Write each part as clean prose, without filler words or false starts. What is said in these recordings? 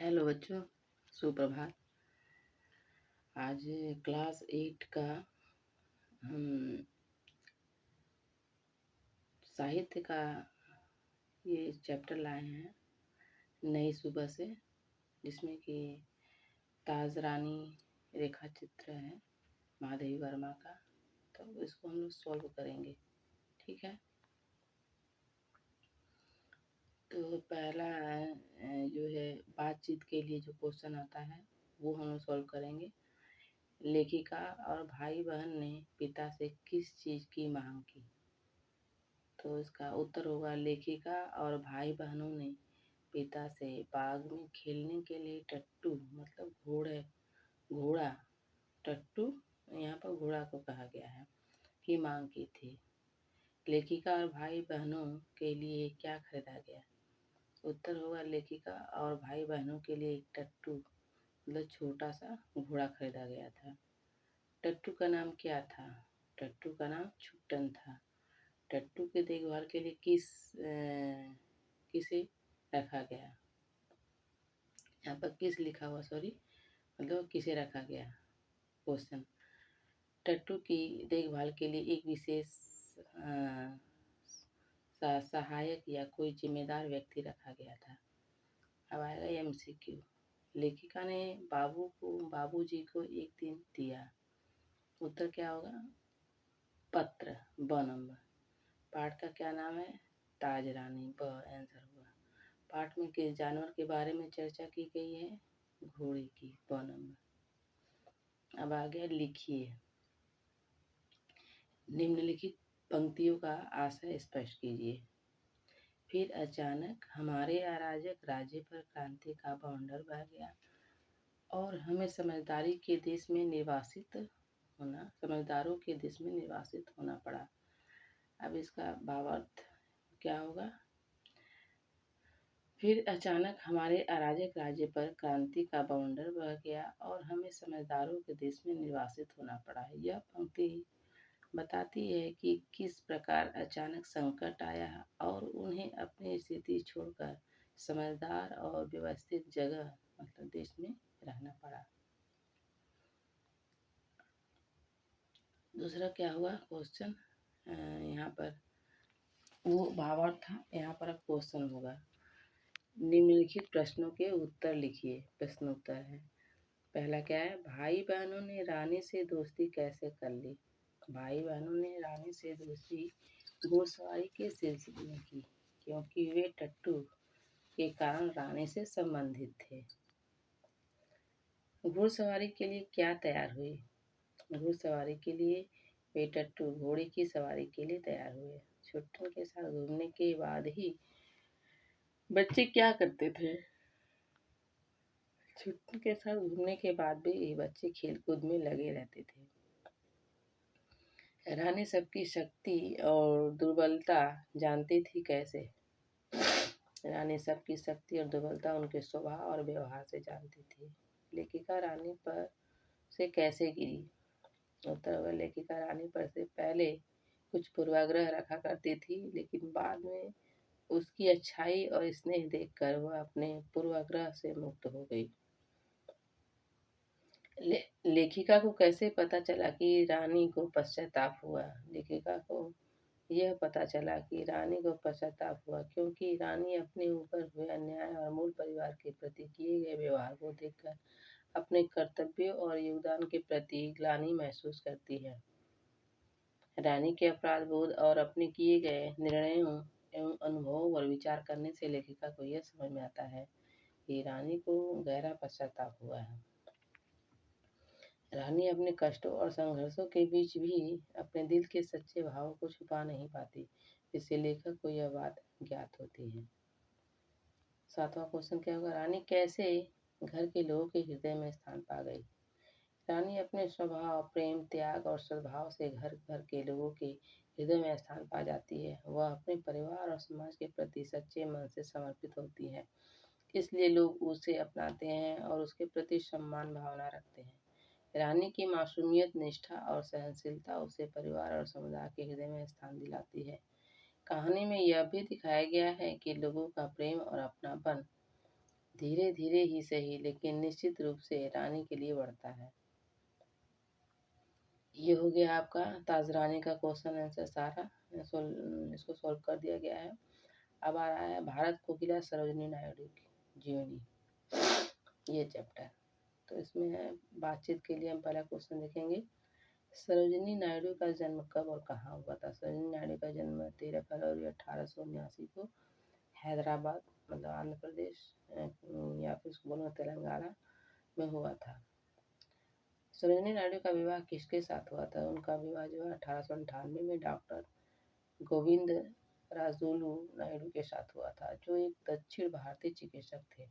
Hello बच्चों, सुप्रभात। आज क्लास 8 का हम साहित्य का ये चैप्टर लाए हैं नई सुबह से, जिसमें कि ताज रानी रेखा चित्र है महादेवी वर्मा का। तो इसको हम लोग सॉल्व करेंगे, ठीक है। तो पहला जो है बातचीत के लिए जो क्वेश्चन आता है वो हम लोग सॉल्व करेंगे। लेखिका और भाई बहन ने पिता से किस चीज़ की मांग की? तो इसका उत्तर होगा लेखिका और भाई बहनों ने पिता से बाग में खेलने के लिए टट्टू मतलब घोड़ा टट्टू, यहाँ पर घोड़ा को कहा गया है, की मांग की थी। लेखिका और भाई बहनों के लिए क्या खरीदा गया? उत्तर होगा लेखिका और भाई बहनों के लिए एक टट्टू मतलब छोटा सा घोड़ा खरीदा गया था। टट्टू का नाम क्या था? टट्टू का नाम छुट्टन था। टट्टू की देखभाल के लिए किसे रखा गया? यहाँ पर किस लिखा हुआ, सॉरी, मतलब किसे रखा गया क्वेश्चन। टट्टू की देखभाल के लिए एक विशेष सहायक या कोई जिम्मेदार व्यक्ति रखा गया था। अब आएगा एमसीक्यू। लेखिका ने बाबूजी को एक दिन दिया। उत्तर क्या होगा? पत्र, ब नंबर। पाठ का क्या नाम है? ताज रानी, ब आंसर हुआ। पाठ में किस जानवर के बारे में चर्चा की गई है? घोड़े की, ब नंबर। अब आ गया लिखिए। निम्नलिखित पंक्तियों का आशय स्पष्ट कीजिए। फिर अचानक हमारे अराजक राज्य पर क्रांति का बवंडर बह गया और हमें समझदारों के देश में निवासित होना पड़ा। अब इसका भावार्थ क्या होगा? फिर अचानक हमारे अराजक राज्य पर क्रांति का बवंडर बह गया और हमें समझदारों के देश में निवासित होना पड़ा। यह पंक्ति बताती है कि किस प्रकार अचानक संकट आया और उन्हें अपनी स्थिति छोड़कर समझदार और व्यवस्थित जगह मतलब देश में रहना पड़ा। दूसरा क्या हुआ क्वेश्चन? यहाँ पर वो भावार्थ था, यहाँ पर अब क्वेश्चन होगा। निम्नलिखित प्रश्नों के उत्तर लिखिए। प्रश्नोत्तर है। पहला क्या है? भाई बहनों ने रानी से दोस्ती कैसे कर ली? भाई बहनों ने रानी से दोस्ती घुड़सवारी के सिलसिले में की, क्योंकि वे टट्टू के कारण रानी से संबंधित थे। घुड़सवारी के लिए क्या तैयार हुए? घुड़सवारी के लिए वे टट्टू घोड़े की सवारी के लिए तैयार हुए। छुट्टन के साथ घूमने के बाद ही बच्चे क्या करते थे? छुट्टन के साथ घूमने के बाद भी बच्चे खेलकूद में लगे रहते थे। रानी सबकी शक्ति और दुर्बलता जानती थी कैसे? रानी सबकी शक्ति और दुर्बलता उनके स्वभाव और व्यवहार से जानती थी। लेखिका रानी पर से कैसे गिरी? उत्तर होगा लेखिका रानी पर से पहले कुछ पूर्वाग्रह रखा करती थी, लेकिन बाद में उसकी अच्छाई और स्नेह देखकर वह अपने पूर्वाग्रह से मुक्त हो गई। लेखिका को कैसे पता चला कि रानी को पश्चाताप हुआ? लेखिका को यह पता चला कि रानी को पश्चाताप हुआ क्योंकि रानी अपने ऊपर हुए अन्याय और मूल परिवार के प्रति किए गए व्यवहार को देखकर अपने कर्तव्यों और योगदान के प्रति ग्लानि महसूस करती है। रानी के अपराध बोध और अपने किए गए निर्णयों एवं अनुभवों पर विचार करने से लेखिका को यह समझ में आता है कि रानी को गहरा पश्चाताप हुआ है। रानी अपने कष्टों और संघर्षों के बीच भी अपने दिल के सच्चे भावों को छुपा नहीं पाती, जिससे लेखक को यह बात ज्ञात होती है। सातवां क्वेश्चन क्या होगा? रानी कैसे घर के लोगों के हृदय में स्थान पा गई? रानी अपने स्वभाव, प्रेम, त्याग और सद्भाव से घर घर के लोगों के हृदय में स्थान पा जाती है। वह अपने परिवार और समाज के प्रति सच्चे मन से समर्पित होती है, इसलिए लोग उसे अपनाते हैं और उसके प्रति सम्मान भावना रखते हैं। रानी की मासूमियत, निष्ठा और सहनशीलता उसे परिवार और समुदाय के हृदय में स्थान दिलाती है। कहानी में यह भी दिखाया गया है कि लोगों का प्रेम और अपनापन धीरे धीरे ही सही लेकिन निश्चित रूप से रानी के लिए बढ़ता है। ये हो गया आपका ताजरानी का क्वेश्चन आंसर सारा। इसको सॉल्व कर दिया गया है। अब आ रहा है भारत कोकिला सरोजिनी नायडू की जीवनी, ये चैप्टर। तो इसमें है बातचीत के लिए हम पहला क्वेश्चन देखेंगे। सरोजिनी नायडू का जन्म कब और कहाँ हुआ था? सरोजिनी नायडू का जन्म 13 फरवरी 1879 को हैदराबाद मतलब आंध्र प्रदेश या फिर इसको बोलो तेलंगाना में हुआ था। सरोजिनी नायडू का विवाह किसके साथ हुआ था? उनका विवाह जो है 1898 में डॉक्टर गोविंद राजूलू नायडू के साथ हुआ था, जो एक दक्षिण भारतीय चिकित्सक थे।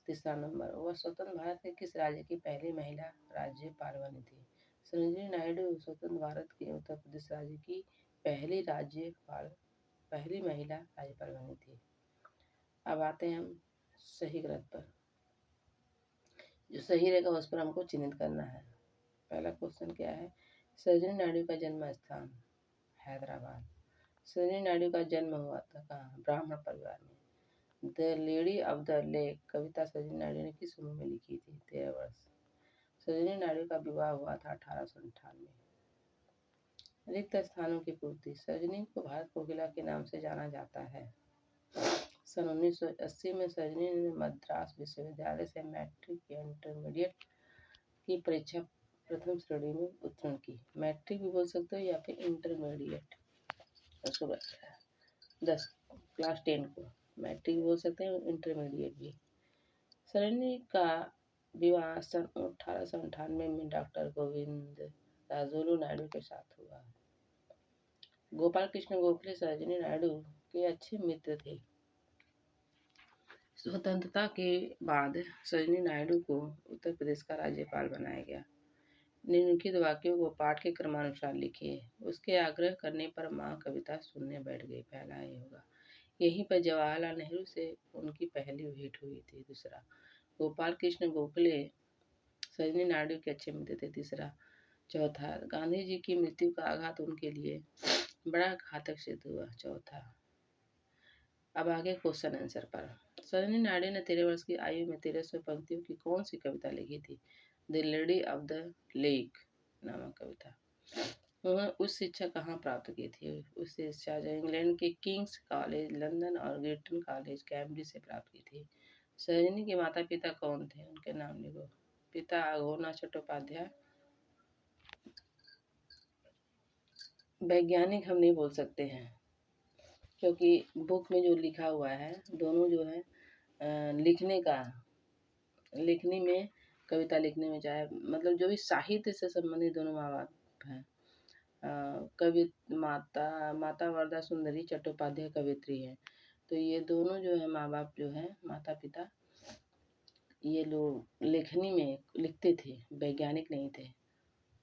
तीसरा नंबर, वह स्वतंत्र भारत के किस राज्य की पहली महिला राज्यपाल बनी थी? सरोजिनी नायडू स्वतंत्र भारत के उत्तर प्रदेश राज्य की पहली महिला राज्यपाल बनी थी। अब आते हैं हम सही गलत पर। जो सही रहेगा उस पर हमको चिन्हित करना है। पहला क्वेश्चन क्या है? सरोजिनी नायडू का जन्म स्थान हैदराबाद। सरोजिनी नायडू का जन्म हुआ था कहाँ? ब्राह्मण परिवार में। The lady of the lake कविता सरोजिनी नायडू ने किस उम्र में लिखी थी? 13 वर्ष। सरोजिनी नायडू का विवाह हुआ था 1898। रिक्त स्थानों की पूर्ति। सरोजिनी को भारत कोकिला के नाम से जाना जाता है। सन 1980 में सरोजिनी ने मद्रास विश्वविद्यालय से मैट्रिक या इंटरमीडिएट की परीक्षा प्रथम श्रेणी में उत्तीर्ण की। मैट्रिक भी बोल सकते हो या फिर इंटरमीडिएट। उसको 10 क्लास 10 को मैट्रिक बोल सकते हैं, इंटरमीडिएट भी। सरोजिनी का विवाह सन 1898 में डॉक्टर गोविंद राजूलू नायडू के साथ हुआ। गोपाल कृष्ण गोखले सरोजिनी नायडू के अच्छे मित्र थे। स्वतंत्रता के बाद सरोजिनी नायडू को उत्तर प्रदेश का राज्यपाल बनाया गया। निम्नलिखित वाक्यों को पाठ के क्रमानुसार लिखिए। उसके आग्रह करने पर माँ कविता सुनने बैठ गई। पहला ये होगा। यहीं पर जवाहरलाल नेहरू से उनकी पहली भेंट हुई थी। दूसरा, गोपाल कृष्ण गोखले सरोजिनी नायडू के अच्छे मित्र थे। तीसरा। चौथा, गांधी जी की मृत्यु का आघात उनके लिए बड़ा घातक सिद्ध हुआ। चौथा। अब आगे क्वेश्चन आंसर पर। सरोजिनी नायडू ने 13 वर्ष की आयु में 1300 पंक्तियों की कौन सी कविता लिखी थी? The lady of the lake नामक कविता। उन्होंने उच्च शिक्षा कहाँ प्राप्त की थी? उच्च शिक्षा जो इंग्लैंड के किंग्स कॉलेज लंदन और गिरटन कॉलेज कैम्ब्रिज से प्राप्त की थी। सरोजिनी के माता पिता कौन थे? उनके नाम लिखो। पिता अघोरनाथ चट्टोपाध्याय। वैज्ञानिक हम नहीं बोल सकते हैं क्योंकि बुक में जो लिखा हुआ है दोनों जो है लिखने में कविता लिखने में चाहे मतलब जो भी साहित्य से संबंधित दोनों माँ बाप हैं। कवि माता वरदा सुंदरी चट्टोपाध्याय कवित्री है। तो ये दोनों जो है माँ बाप जो है माता पिता, ये लोग लेखनी में लिखते थे, वैज्ञानिक नहीं थे।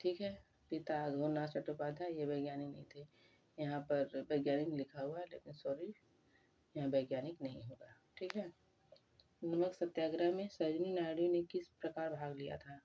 ठीक है। पिता अघोरनाथ चट्टोपाध्याय ये वैज्ञानिक नहीं थे। यहाँ पर वैज्ञानिक लिखा हुआ है लेकिन सॉरी यहाँ वैज्ञानिक नहीं होगा। ठीक है। नमक सत्याग्रह में सरोजिनी नायडू ने किस प्रकार भाग लिया था?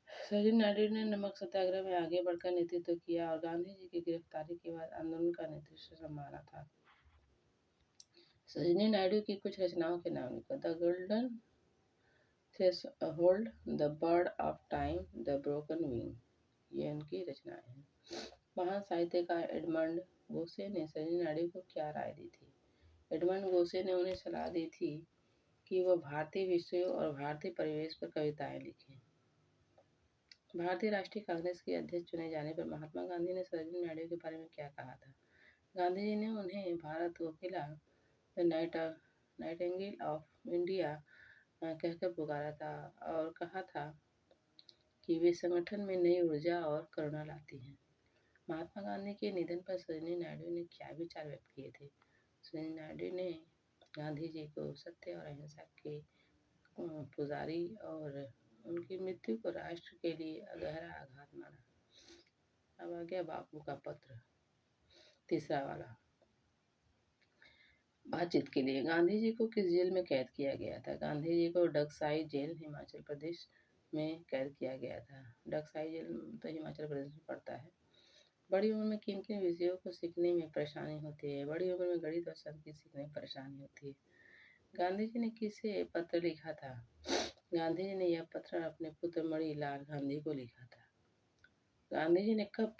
सरोजिनी नायडू ने नमक सत्याग्रह में आगे बढ़कर नेतृत्व किया और गांधी जी की गिरफ्तारी के बाद आंदोलन का नेतृत्व संभाला था। सरोजिनी नायडू की कुछ रचनाओं के नाम लिखो। The golden threshold, the bird of time, the broken wing, ये उनकी रचनाएं हैं। महान साहित्यकार एडमंड गोसे ने सरोजिनी नायडू को क्या राय दी थी? एडमंड गोसे ने उन्हें सलाह दी थी कि वह भारतीय विषयों और भारतीय परिवेश पर कविताएं लिखें। भारतीय राष्ट्रीय कांग्रेस के अध्यक्ष चुने जाने पर महात्मा गांधी ने सरोजिनी नायडू के बारे में क्या कहा था? गांधी जी ने उन्हें भारत कोकिला, द नाइटिंगेल ऑफ इंडिया कहकर पुकारा था और कहा था कि वे संगठन में नई ऊर्जा और करुणा लाती हैं। महात्मा गांधी के निधन पर सरोजिनी नायडू ने क्या विचार व्यक्त किए थे? सरोजिनी नायडू ने गांधी जी को सत्य और अहिंसा के पुजारी और उनकी मृत्यु को राष्ट्र के लिए गहरा आघात माना। अब आ गया बापू का पत्र, तीसरा वाला। बातचीत के लिए गांधी जी को किस जेल में कैद किया गया था? गांधी जी को डगसाई जेल हिमाचल प्रदेश में कैद किया गया था। डगसाई जेल तो हिमाचल प्रदेश में पड़ता है। बड़ी उम्र में किन किन विषयों को सीखने में परेशानी होती है? बड़ी उम्र में गणित और संस्कृत सीखने में परेशानी होती है। गांधी जी ने किसे पत्र लिखा था? गांधी जी ने यह पत्र अपने पुत्र मणिलाल गांधी को लिखा था। गांधी जी ने कब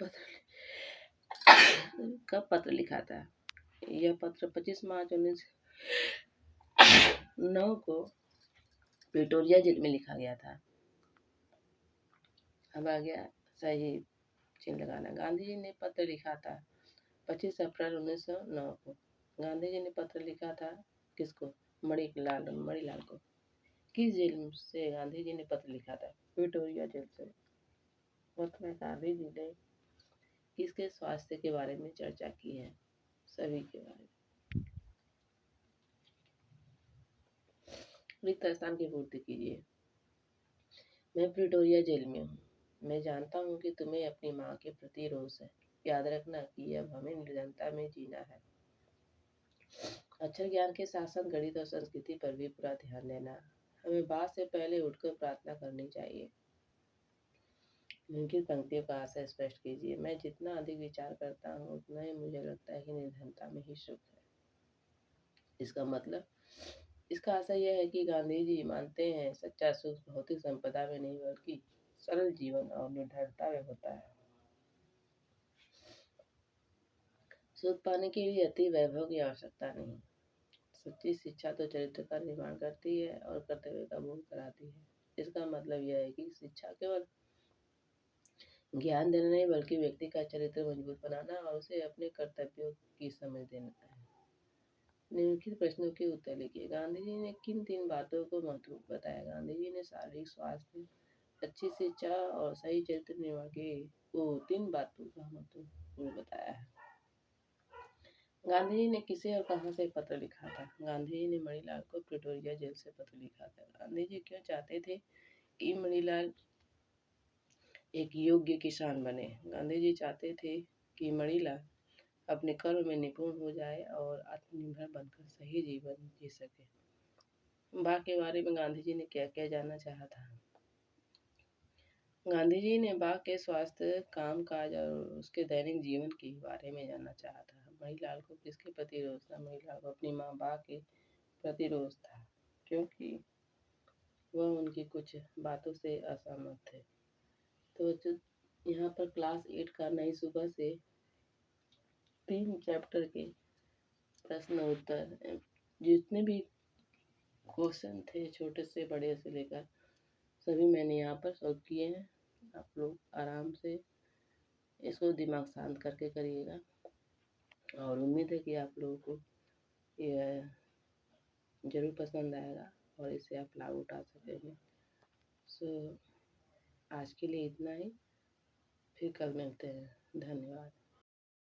पत्र लिखा था? यह पत्र 25 मार्च 1909 को प्रिटोरिया जेल में लिखा गया था। अब आ गया सही चिन्ह लगाना। गांधी जी ने पत्र लिखा था 25 अप्रैल 1909 को। गांधी जी ने पत्र लिखा था किसको? मणिलाल को। किस जेल से गांधी जी ने पत्र लिखा था? प्रिटोरिया जेल से। पत्र में गांधी जी ने किसके स्वास्थ्य के बारे में चर्चा की है? सभी के बारे में। रिक्त स्थान की पूर्ति कीजिए। मैं प्रिटोरिया जेल में हूँ। मैं जानता हूँ कि तुम्हें अपनी माँ के प्रति रोष है। याद रखना कि अब हमें निर्धनता में जीना है। अक्षर ज्ञान के साथ साथ गणित और संस्कृति पर भी पूरा ध्यान देना। हमें बात से पहले उठकर प्रार्थना करनी चाहिए। निम्नलिखित पंक्तियों का आशय स्पष्ट कीजिए। मैं जितना अधिक विचार करता हूँ उतना ही मुझे लगता है कि निर्धनता में ही सुख है। इसका मतलब, इसका आशय यह है कि गांधी जी मानते हैं सच्चा सुख भौतिक संपदा में नहीं बल्कि सरल जीवन और निर्धनता में होता है। सुख पाने के लिए अति वैभव की आवश्यकता नहीं। सच्ची शिक्षा तो चरित्र का निर्माण करती है और कर्तव्य का बोध कराती है। इसका मतलब यह है कि शिक्षा केवल ज्ञान देना नहीं बल्कि व्यक्ति का चरित्र मजबूत बनाना और उसे अपने कर्तव्यों की समझ देना है। निम्नलिखित प्रश्नों के उत्तर लिखिए। गांधी जी ने किन 3 बातों को महत्व बताया? गांधी जी ने शारीरिक स्वास्थ्य, अच्छी शिक्षा और सही चरित्र निर्माण को 3 बातों का महत्व बताया है। गांधी जी ने किसे और कहां से पत्र लिखा था? गांधी जी ने मणिलाल को प्रिटोरिया जेल से पत्र लिखा था। गांधी जी क्यों चाहते थे कि मणिलाल एक योग्य किसान बने? गांधी जी चाहते थे कि मणिलाल अपने कर्म में निपुण हो जाए और आत्मनिर्भर बनकर सही जीवन जी सके। बाघ के बारे में गांधी जी ने क्या क्या जानना चाहा था? गांधी जी ने बाघ के स्वास्थ्य, काम काज और उसके दैनिक जीवन के बारे में जानना चाहा था। मणिलाल को किसके प्रति रोष था? मणिलाल को अपनी माँ बाघ के प्रति रोष था क्योंकि वह उनकी कुछ बातों से असहमत थे। तो यहाँ पर क्लास 8 का नई सुबह से 3 चैप्टर के प्रश्न उत्तर जितने भी क्वेश्चन थे छोटे से बड़े से लेकर सभी मैंने यहाँ पर सॉल्व किए हैं। आप लोग आराम से इसको दिमाग शांत करके करिएगा और उम्मीद है कि आप लोगों को यह ज़रूर पसंद आएगा और इसे आप लाभ उठा सकेंगे। सो आज के लिए इतना ही, फिर कल मिलते हैं। धन्यवाद।